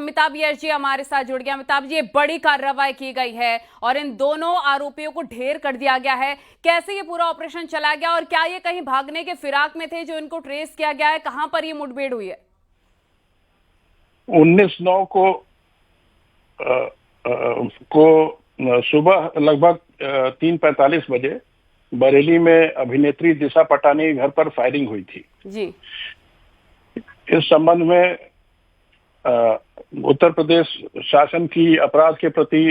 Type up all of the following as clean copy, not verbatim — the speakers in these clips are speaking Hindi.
अमिताभ यश जी हमारे साथ जुड़ गए। अमिताभ जी, ये बड़ी कार्रवाई की गई है और इन दोनों आरोपियों को ढेर कर दिया गया है। कैसे ये पूरा ऑपरेशन चला गया और क्या ये कहीं भागने के फिराक में थे जो इनको ट्रेस किया गया है? कहां पर ये मुठभेड़ हुई है? 19/9 को सुबह लगभग 3:45 बजे बरेली में अभिनेत्री दिशा पटानी के घर पर फायरिंग हुई थी जी। इस संबंध में उत्तर प्रदेश शासन की अपराध के प्रति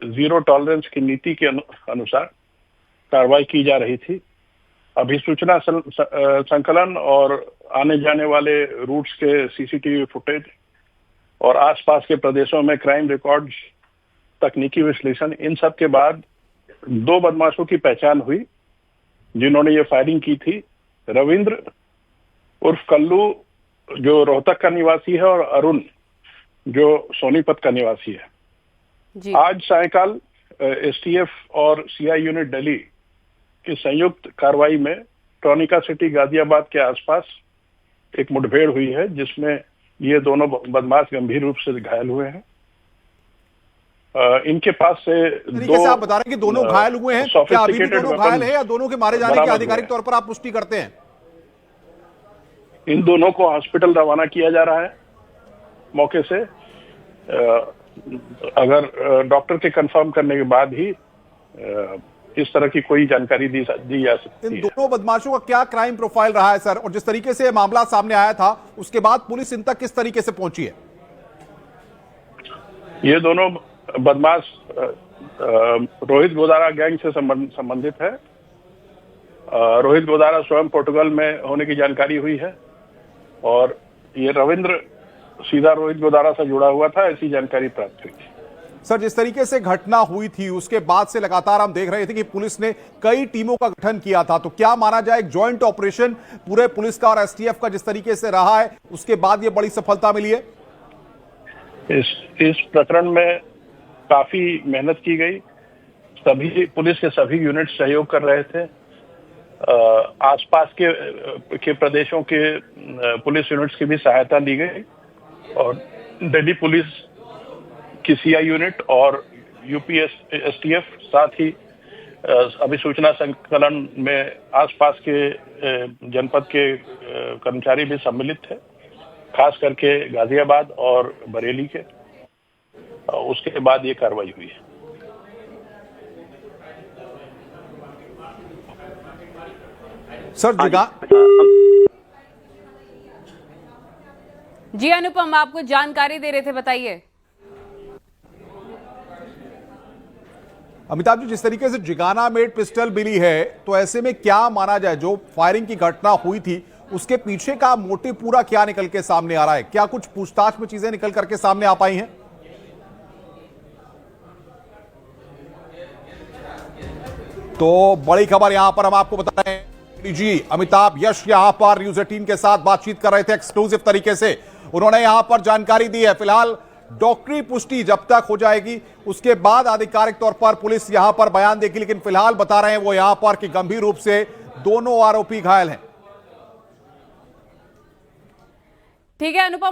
जीरो टॉलरेंस की नीति के अनुसार कार्रवाई की जा रही थी। अभिसूचना संकलन और आने जाने वाले रूट्स के सीसीटीवी फुटेज और आसपास के प्रदेशों में क्राइम रिकॉर्ड्स, तकनीकी विश्लेषण, इन सब के बाद 2 बदमाशों की पहचान हुई जिन्होंने ये फायरिंग की थी। रविंद्र उर्फ कल्लू जो रोहतक का निवासी है और अरुण जो सोनीपत का निवासी है जी। आज सायंकाल एसटीएफ और सीआई यूनिट दिल्ली की संयुक्त कार्रवाई में ट्रॉनिका सिटी गाजियाबाद के आसपास एक मुठभेड़ हुई है जिसमें ये दोनों बदमाश गंभीर रूप से घायल हुए हैं। इनके पास से दो आप बता रहे हैं कि दोनों घायल हुए हैं, क्या अभी भी दोनों घायल हैं या दोनों के मारे जाने की आधिकारिक तौर पर आप पुष्टि करते हैं? इन दोनों को हॉस्पिटल रवाना किया जा रहा है मौके से। अगर डॉक्टर के कंफर्म करने के बाद ही इस तरह की कोई जानकारी दी जा सकती है। इन दोनों बदमाशों का क्या क्राइम प्रोफाइल रहा है सर, और जिस तरीके से मामला सामने आया था उसके बाद पुलिस इन तक किस तरीके से पहुंची है? ये दोनों बदमाश रोहित गोदारा गैंग से संबंधित है। रोहित गोदारा स्वयं पोर्टुगल में होने की जानकारी हुई है और ये रविंद्र सीधा रोहित गोदारा से जुड़ा हुआ था, ऐसी जानकारी प्राप्त हुई थी। सर, जिस तरीके से घटना हुई थी उसके बाद से लगातार हम देख रहे थे कि पुलिस ने कई टीमों का गठन किया था, तो क्या माना जाए एक जॉइंट ऑपरेशन पूरे पुलिस का और एसटीएफ का जिस तरीके से रहा है उसके बाद ये बड़ी सफलता मिली है? इस प्रकरण में काफी मेहनत की गई। सभी पुलिस के सभी यूनिट सहयोग कर रहे थे। आसपास के प्रदेशों के पुलिस यूनिट्स की भी सहायता ली गई और दिल्ली पुलिस की सीआई यूनिट और यूपी एसटीएफ साथ ही अभिसूचना संकलन में आसपास के जनपद के कर्मचारी भी सम्मिलित थे, खास करके गाजियाबाद और बरेली के। उसके बाद ये कार्रवाई हुई है। सर जी अनुपम, आपको जानकारी दे रहे थे, बताइए। अमिताभ जी, जिस तरीके से जिगाना मेड पिस्टल मिली है तो ऐसे में क्या माना जाए जो फायरिंग की घटना हुई थी उसके पीछे का मोटिव पूरा क्या निकल के सामने आ रहा है? क्या कुछ पूछताछ में चीजें निकल करके सामने आ पाई हैं? तो बड़ी खबर यहां पर हम आपको बता रहे हैं, जी अमिताभ यश यहां पर न्यूज 18 के साथ बातचीत कर रहे थे एक्सक्लूसिव तरीके से। उन्होंने यहां पर जानकारी दी है। फिलहाल डॉक्टरी पुष्टि जब तक हो जाएगी उसके बाद आधिकारिक तौर पर पुलिस यहां पर बयान देगी, लेकिन फिलहाल बता रहे हैं वो यहां पर कि गंभीर रूप से दोनों आरोपी घायल हैं। ठीक है अनुपम।